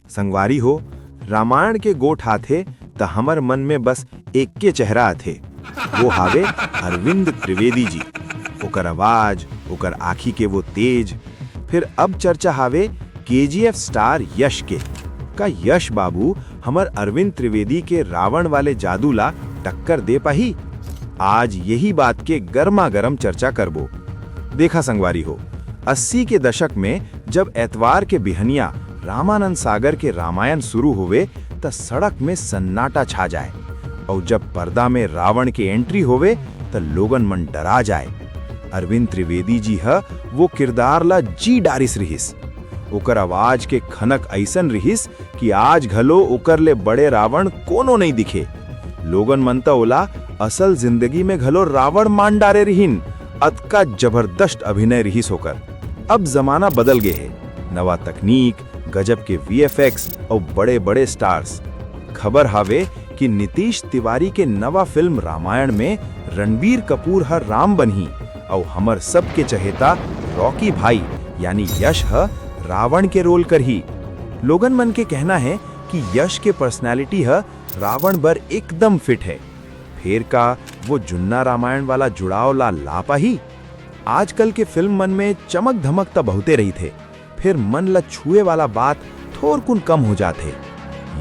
संगवारी हो, रामायण के गोठ आथे त हमर मन में बस एक के चेहरा आथे, वो हावे अरविंद त्रिवेदी जी। ओकर आवाज, ओकर आँखी के वो तेज। फिर अब चर्चा हावे केजीएफ स्टार यश के। का यश बाबू हमर अरविंद त्रिवेदी के रावण वाले जादू ला टक्कर दे पाही? आज यही बात के गर्मा गर्म चर्चा करबो। देखा संगवारी हो, 80 के दशक में जब एतवार के बिहनिया रामानंद सागर के रामायण शुरू हुए त सड़क में सन्नाटा छा जाए, और जब पर्दा में रावण के एंट्री होवे त लोगन मन डरा जाए। अरविंद त्रिवेदी जी ह वो किरदार ला जी डारिस रहिस। ओकर आवाज के खनक ऐसन रहिस कि आज घलो ओकर ले बड़े रावण कोनो नहीं दिखे। लोगन मनता ओला असल जिंदगी में घलो रावण मान डारे रहीन। अतका जबरदस्त अभिनय रहिस होकर। अब जमाना बदल गए है, नवा तकनीक, गजब के वीएफएक्स और बड़े बड़े स्टार्स। खबर हावे कि नीतीश तिवारी के नवा फिल्म रामायण में रणबीर कपूर हर राम बनी, और हमर सबके चहेता रॉकी भाई यानी यश ह रावण के रोल कर ही। लोगन मन के कहना है कि यश के पर्सनालिटी है रावण बर एकदम फिट है। फिर का वो जुन्ना रामायण वाला जुड़ाव ला पाही? आजकल के फिल्म मन में चमक धमक तो बहुते रही थे, फिर मन ला छुए वाला बात थोड़ कुन कम हो जाते।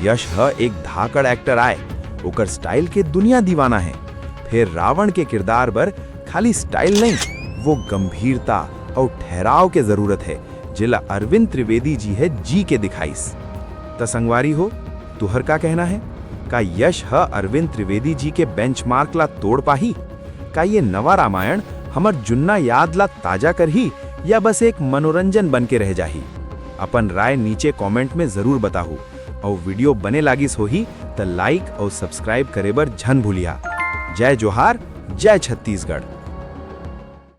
यश है एक धाकड़ एक्टर आए, ओकर स्टाइल के दुनिया दीवाना है। फिर रावण के किरदार बर खाली स्टाइल नहीं, वो गंभीरता और ठहराव के जरूरत है, जिला अरविंद त्रिवेदी जी है जी के दिखाइस। त संगवारी हो, तुहर का कहना है? का यश है अरविंद त्रिवेदी जी के बेंचमार्क ला तोड़ पाही? का ये नवा रामायण हमर जुन्ना याद ला ताजा कर ही, या बस एक मनोरंजन बन के रह जाही? अपन राय नीचे कमेंट में जरूर बताहू, और वीडियो बने लागिस होही त लाइक और सब्सक्राइब करे बर झन भूलिया। जय जोहार, जय छत्तीसगढ़।